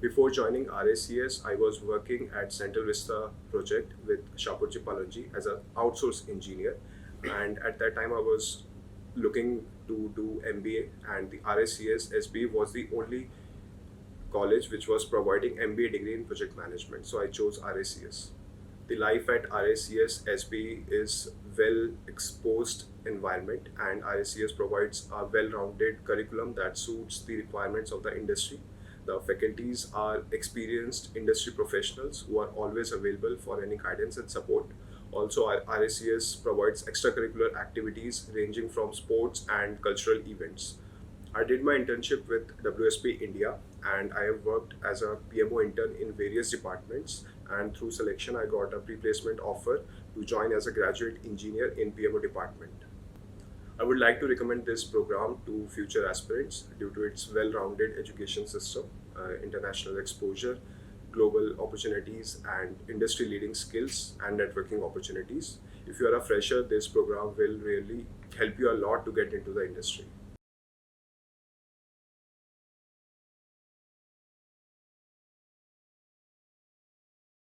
Before joining RICS, I was working at Central Vista project with Shapurji Palanji as an outsource engineer. And at that time, I was looking to do MBA, and the RICS SBE was the only college which was providing MBA degree in project management. So I chose RICS. The life at RICS SBE is well exposed environment, and RICS provides a well-rounded curriculum that suits the requirements of the industry. The faculties are experienced industry professionals who are always available for any guidance and support. Also, RICS provides extracurricular activities ranging from sports and cultural events. I did my internship with WSP India, and I have worked as a PMO intern in various departments. And through selection, I got a pre placement offer to join as a graduate engineer in PMO department. I would like to recommend this program to future aspirants due to its well rounded education system, international exposure, global opportunities, and industry leading skills and networking opportunities. If you are a fresher, this program will really help you a lot to get into the industry.